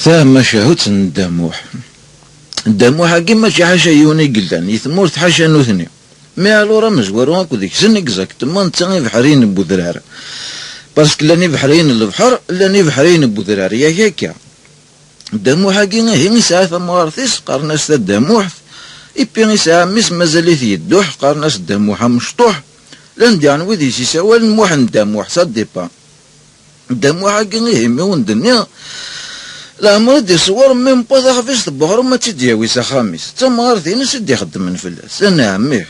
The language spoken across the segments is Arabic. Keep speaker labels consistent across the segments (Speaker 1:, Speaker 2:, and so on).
Speaker 1: ثم شهوت الدموح. الدموح كيما شي حاجه يوني قلان يثمور حاجه نوثني مي الورا مزوار هاكو ديك سن اكزاكتومون نتا بحرين بودرار باسكو لاني بحرين البحر لاني بحرين بودرار يا هكا. الدموح كي هي ساعه ثمارثيس قرناس الدموح إبي ساعه مس مازال يدوح قرناس الدموح مشطوح لان ديان ويدي سيساوال الموح الدموح سا ديبا. الدموح كي هي مون الدنيا لا مرض يصور من بوضا خفيش تبغر ما تدياوي خامس تما ثين سيدي يخدم من فلاس انا عميه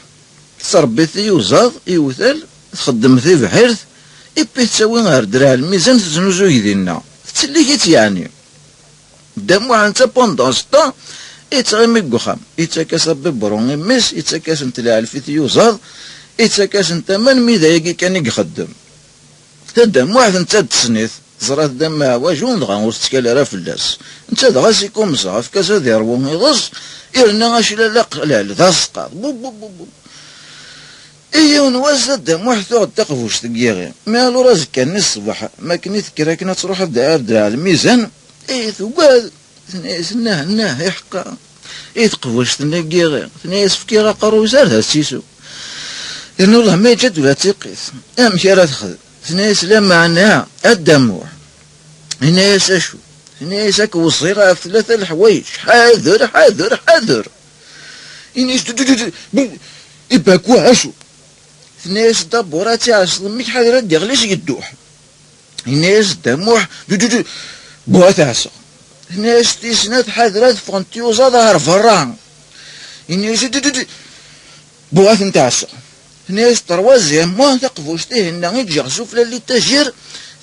Speaker 1: تربيت يوزاض يوثال تخدم في بحيرث إبي تساوي غير درع الميزان تزنوزو يدينا تسليكيت يعني دموح انت بوندونستا يتغمي قخام يتكاس ببرون يميس يتكاس نتلاع الفيت يوزاض يتكاس انت من ميدايقي كان يخدم تدموح انت تسنيث زرات دم واجون دغا ورتكال راه فلاس انت دغا سيكم صاف كاسا ديرو يغص يرنا غاشي لا لا ذا سقاط بو بو بو بو اي ونواز الدموح ثوغ تقفوش تقيغي ما لو رازك كان الصباح ما كني تكرا كنا تروح درع الميزان اي ثوال ثناه يحقا اي تقفوش تنقيغي ثنايس فكيرا قرو زار هاسيسو لأن والله ما يجد ولا تيقيس امشي راه تخذ ثنايس لا معناها الدموع هنايس اشو هنايس هاك وصيرة في ثلاثة الحوايج حاذر حاذر حاذر هنايس يباكوا اشو ثنايس دبوراتي عصل ميك حاذر ديغليش يدوح هنايس دموع بوات عصا هنايس تيسنات حاذرات فانتيوزا ظهر فران هنايس بوات نتاعسا هنايا تروازيام ما تقفوش تيه هنا يتجغسو فلا اللي تاجير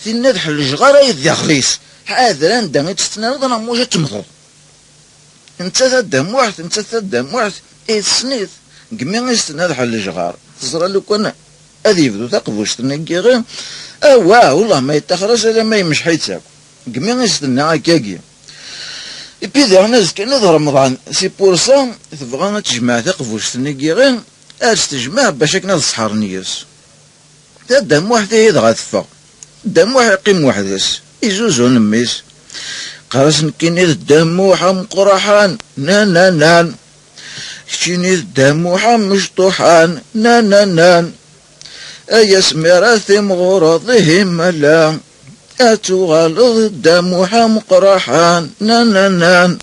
Speaker 1: في ندح الجغارة يدغليس حاذر اندا يتستنرض انا موجة تمضض انت تدموحت انت تدموحت ايه تسنيث قمي يستنرض الجغار تزرى لو كان اذي يبدو تقفوش تنقي غير اواه والله ما يتخرج الا ما يمش حيتاكو قمي يستنى هكاكيا ايبي ذا ناس كان ظهر رمضان سي بورسا تبغى تجمع تقفوش تنقي غير استجماع باش كنا الصحار نياس تدم واحد يدغى ثفا دموح يقيم وحدس يزوزو نميس قراس نكيني الدموح مقرحان نان نان كيني الدموح مشطوحان نان نان ايا سميراثي مغرضه ملا اتغالظ الدموح مقرحان نان نان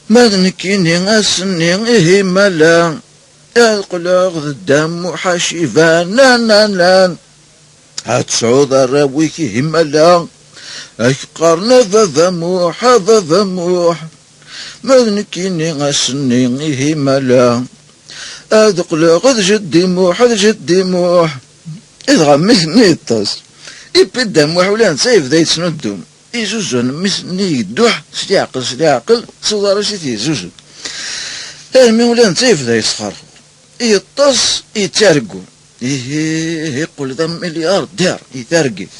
Speaker 1: ماذ نكيني اسني ايه ملا القلاغ الدم حشيفان نان نان نان هتسعود الراويكي هملا اكقرنا ففموح ففموح مذنكيني غسني هملا ادقلاغ جدي موح جدي موح اذغا مثني الطاس إبي الدموح ولا نسايف ذا يتسنو الدوم يزوزون مثني يدوح سليعقل سليعقل صدار شتي يزوزو المي ولا نسايف ذا يسخر يطص يترقو يقول ذا مليار دار يترقف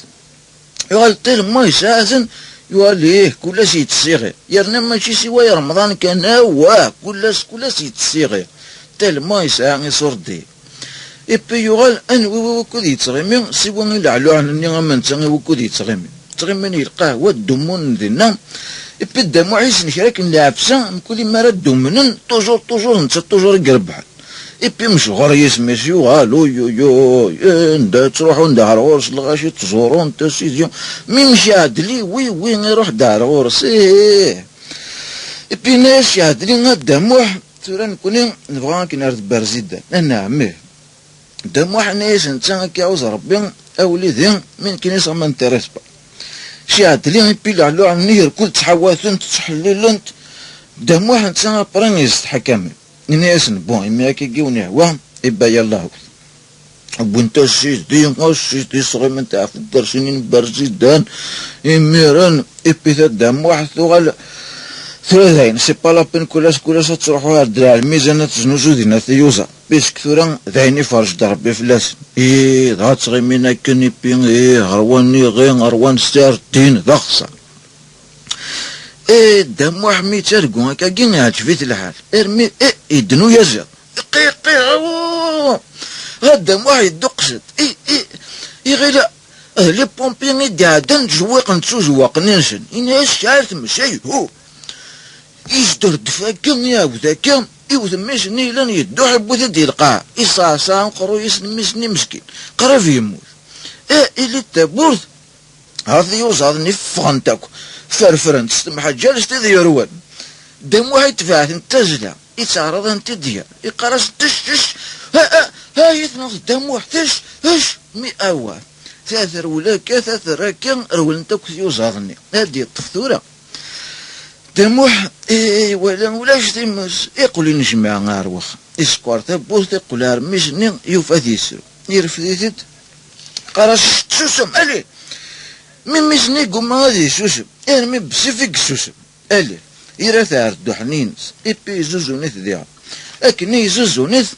Speaker 1: يقال طيل ما يسازن يقال ليه كلاش يتسيغي يرنا ماشي سوا رمضان كان واه كلاش يتسيغي طيل ما يساغ يصردي إبي يقال أن وكود يتغيمي سوا يلعلو عني غمان تغي وكود يتغيمي تغيمي يلقاه ودمون ذنا إبي الدموع يسنكراك نلعبسا كل ما ردو منن توجور نتا توجور يقربحن إبي مشغور يسميس يوغالو يو ندا تروحو ندار غورس لغاشي تزورو نتا سيديو ميمشي عدلي وي نروح دار غورس إبي ناس يعدلي غا تورا نكوني نبغا كي نرد بارزيدا أنا عميه دموح ناس نتا كيعوز ربي أوليدي من كينيس ما نتريس با شي عدلي إبي لعلو على النير كل تحواثن تحليلنت دموح نتا برانيز تحكمي ناس بون إما كيجيوني هوا إبا يلا بنتا الشيش صغير من تعرف الدرسينين برزيدان إميران إبي تدام واحد ثغال ثلاثين سي با لابين كلاش تروحو الدراع الميزانة تزنوزو دينا ثيوزا بيش كثورا ذايني فرج دربي فلاس ذا تصغي مينا كني بين غرواني غروان ستارتين ذخصا دموح ميتارقو هكا كي عجبت الحال ارمي يدنو يزيد قي غدا دموح يدقشت غير لي بومبيني دعدن جواق نتسو جواق ننسن إناس شعرت مشاي هو يصدر دفاكا يا وذاكا يوث ميسني لن يدوح بوث دي القاع إصاصا قرو يسنميسني مسكين قرا في يموت إلي تابورث هذا يوزادني فغنتاكو فرفرن تستمح جالس تذي يروان دم واحد تفاعت انتزلا يتعرض انت ديال يقرص تش ها يتنغ دم واحد تش مئة ثاثر ولا ثاثر راكا رولنتاكو يوزادني هادي الطفثورة دموح ولاش تيمس يقول نجمع غاروخ اسكوار تبوث يقول رميسني يوفا يسرو يرفديت قراش سوسم الي ميسني قوم غادي سوسم ارمي بسيفيك سوسم الي يرا ثاردو حنينس ايبي زوزونيث ديال اكني زوزونيث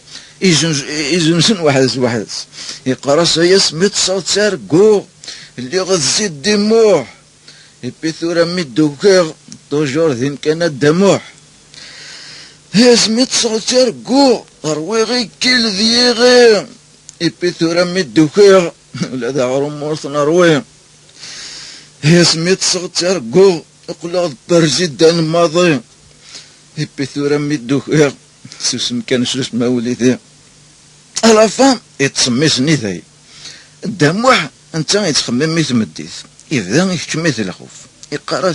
Speaker 1: يزنسن واحد يقراص هي سميت صوت سارقو اللي غزيد دموح ايبي ثورا ميدوكيغ توجور ذين كان الدموح هي سميت صوت سارقو رويغي كيل ذيغي ايبي ثورا ميدوكيغ ولا ذا عرمورث نروي هي سميت صوت سارقو يقول برزيد دان الماضي ايبي ثورا ميدوكيغ سوسم كان سوس موليدي على فام يتسميسني ذاي الدموح انت يتخمم ميت مديث إذا يكتميت الخوف يقرأ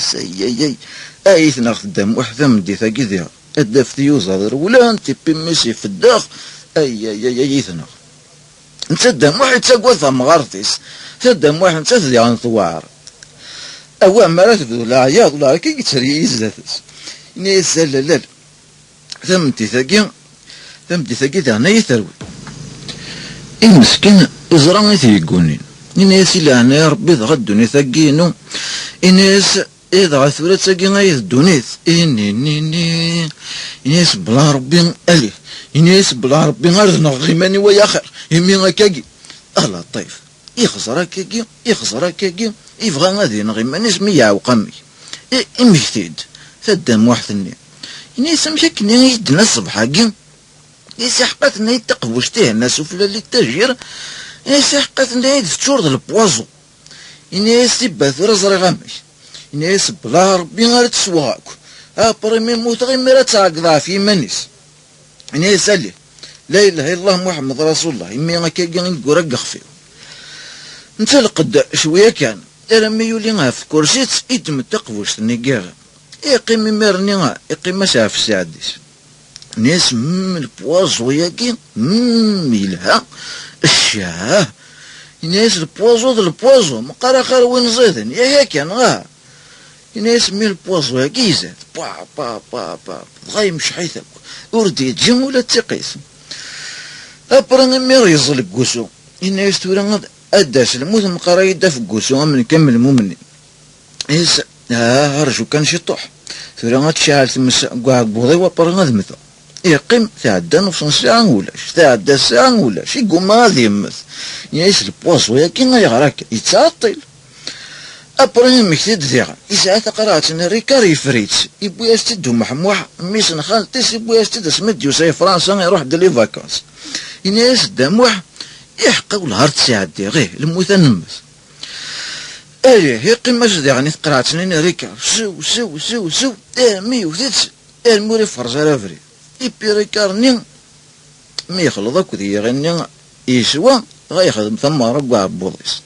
Speaker 1: أي ثناخ الدموح ذا مديث كذا الدف يوزر ولا انت بمسي في الداخ أي ثناخ انت الدموح يتساقوا ثمغارتيس الدموح انت ذي عن ثوار أوام مرات لا عياض ولا كي يتسري يزدثس إني يسال لا ثمتي ثقي ذا يثروي المسكين إزراني ثيقونين إناس إلا أنا ربي ضغدوني ثقينو إناس إذا غثورة ثقينا يذدونيث إناس بلا ربي ألي إناس بلا ربي غرزنا غيماني ويا خير يمي غاكاكي الله طيف يخزر هكاكي يبغى غادي نغيماني سمية وقامي إمكتيد ثدام واحد إناس مشاكني يدنا الصبح هاكي يسحقتنا يتقوشتيه الناس وفلا اللي التاجير يسحقتنا يتشورد البوازو إناس تبا ثورة زرغامش إناس بلا ربي غير تسواكو أبرمي موت غير مرا تعقضا في منيس إناس ألي لا إله إلا الله محمد رسول الله إمي غاكاكي نقول فيه نتلقد شوية كان أرمي يولي غا في كورسيت يتم التقوشت نيكيغا يقيم ميرني يقيم مسافة في ساعديس ناس البوازو ياكي يلها الشاه ناس البوازو مقارا خير وين زيدن يا هيك انا ناس البوازو ياكي زاد با غاي مش حيثك وردي تجم ولا تقيس ابرا مير يزل كوسو الناس تورا اداس الموت مقارا يدا في كوسو من كمل مؤمنين إيس هرجو كان شي طوح تورا تشعل تمس كاع بوضي وبرا غادمثو يقيم تعدى نص ساعة ولاش تعدى ساعة ولاش يقوم غادي يمث يعيش البوص ولكن يغراك يتعطل أبراهيم مكتد ذيغا إذا قرأت ريكار يفريت يبو يستدو محموح ميسن خالتيس يبو يستد سمد يوسي فرنسا يروح دلي فاكانس يناس دموح يحقق الهار تساعد غيه الموثى نمث أيه يقيم ماش ذيغا قرأت ريكار سو ميو ثيتس الموري فرزا لافري إبي ريكارني مي يخلط أكو ذي غني يسوى غيخدم ثمارة كاع بوضيس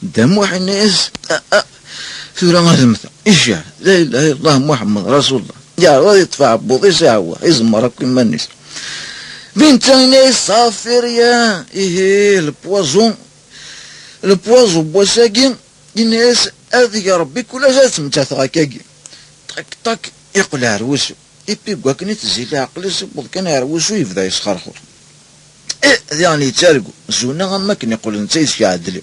Speaker 1: دموح الناس ثورة غادمثا إيشاه لا إله إلا الله محمد رسول الله يا غادي يدفع بوضيس هو يزمر كيما الناس بنت الناس صافر يا إيه البوازو بوساكين الناس هذه يا ربي كلها جات تمتاث هكاكي طك يقول عروسو إبي كواكني تزيل عقلي سبوض كان يعروسو يبدا يسخرخر يعني يتارقو زونا غما كان يقول نتا يسكعدلي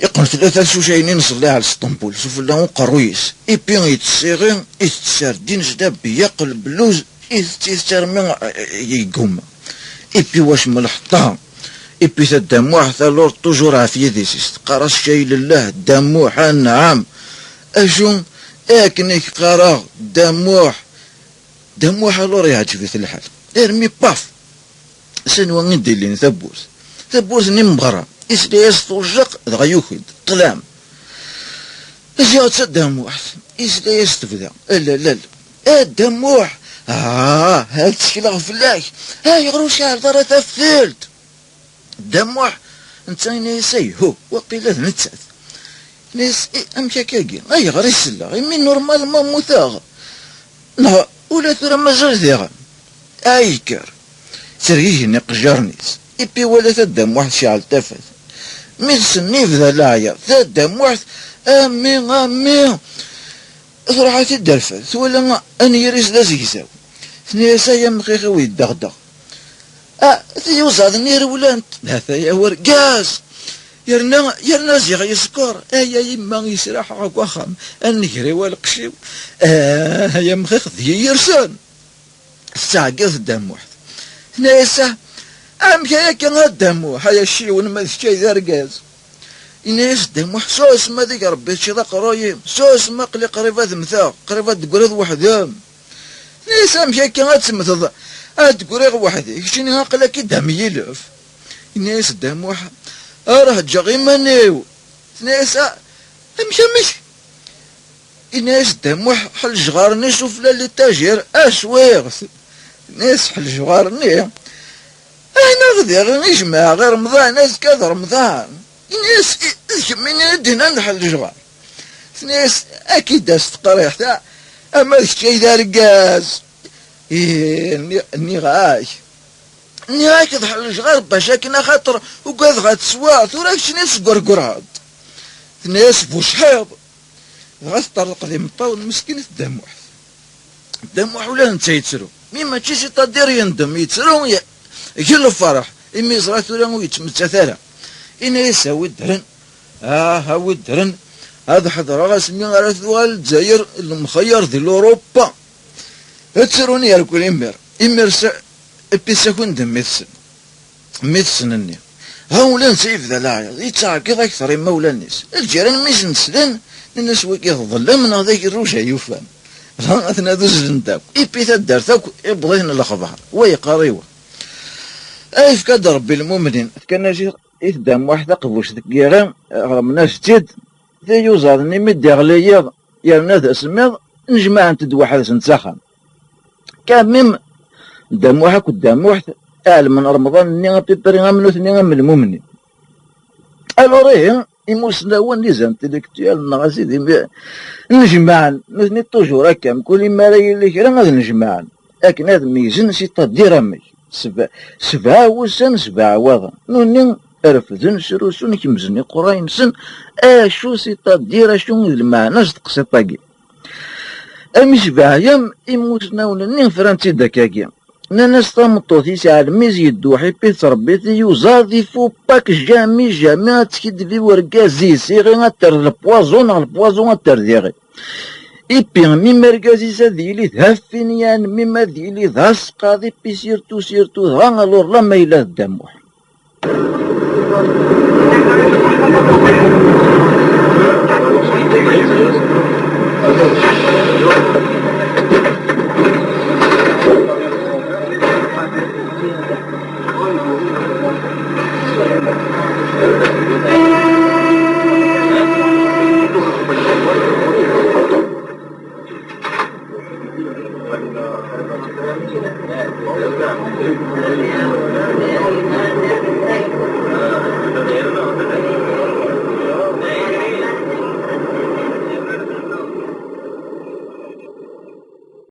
Speaker 1: يقول ثلاثة سوشاينين نصلي على اسطنبول شوف لهم قرويس إبي يتسيغي يتساردين جدا بيقل بلوز يتسارمي يقوم إبي واش ملحطة إبي تدموح ثالور توجور عافية ديسيس قراص شاي لله دموح نعم أشون اكنيك قرا دموح لور يعجبني في الحال ارمي باف سنوا ندير لي ثبوس نمغرا إسليس توجق دغا يوكد طلام إزياد سدموح إسليس تبدا لا لا لا الدموح هاد تشكيلة فلاك يغرو شعر دارة تفلت الدموح انت نيسي هو وقيلة نتسات ناس امشا كاكي غير يسلا من نورمال ما موثاغ لا ولا ثرا مازال ذيغا كار سريه نقجرنيس إبي ولا تدموح شعر تفت من سنيف ذا لاعيا تدموح امي راح تدرفت ولا اني يريس ذا زيزاو ثنيسا يا مخيخي ويدغدغ تيوزاد نير ولانت هذا يا ورقاز يرنا زيغ يسكر يا يما يسرح عقوا خام النهري والقشيو يا مخيخ ذي يرسان الساقيث الدموح ثنيسا كيا كان الدموح يا شيون ما ذكي ذا رقاز إناس دموح سوس ما ذيك ربي شي ذا قرايم سوس ما قلي قريبا ذمثا قريبا تقريض وحدهم نيسا مشا كان تسمث تقريغ وحدي شني هاقلا كي دم يلف ناس دموح راه جاغي مانيو ناس مش ناس دموح حل جغارني شوف لا لي تاجير اسويغ ناس حل جغارني انا غدي غير نجمع غير رمضان ناس كذا رمضان ناس من يدنا نحل جغار ناس اكيد داست قريح تاع اما شي ذا رقاز نيغاش تضحل الجغار باش كنا خاطر وقاذ غاتسوا ثوراك شناس قرقراد ناس بوشحيض غاتطرق لي مطاول مسكين الدموح ولا نتا يتسرو ميما تشي تدير يندم يتسرو يجل الفرح امي زرا ثورا ويتمتع ثرا إنا يساوي الدرن هاوي الدرن هذا حضر غاسمي غير ثوال الجزائر المخير ديال اوروبا تسروني يا كل امير بيساكون دم ميتسنني هاولا نسيف ذا لاعي يتعاقد اكثر اما ولا الناس الجيران ميز نسلن الناس وكي تظلم من هذاك الروجا يفهم اثنا دوز نتاك ايبي تدار تاك بغينا الاخبار وي قريوه فكاد ربي المؤمنين كان جي يتدام واحد قبوش ذكيرا رمنا جديد ذا يوزادني مدي غليا يرنا ذا سميض نجمع انت واحد نتسخن كان ميم دام واحد قدام واحد اعلم من رمضان ني بيبري غامنوث ني من المؤمنين الوريه يموسنا هو النظام انتليكتوال نغاسي دي نجمعن نثني توجور هكا كل ما راهي اللي كرا غادي نجمعن لكن هذا ميزن سي تدير امي سبعة وسن 7 عواض نوني رفدن سروسون كيمزني قراين سن شو سي تدير شو المعنى تقصي طاقي امي 7 ايام يموتنا ونني فرانتي داكاكي ناس طامطوثي ساعة الميز يدوحي بيت ربيتي يوزادي فو باك جامي تكيد في ورقازي سيغي غاتر البوازون غاتر ديغي إبي ميما رقازي سادي ذهفين يعني ميما ذي ذاس قاضي بي سيرتو ذا غالور لما إلا الدموح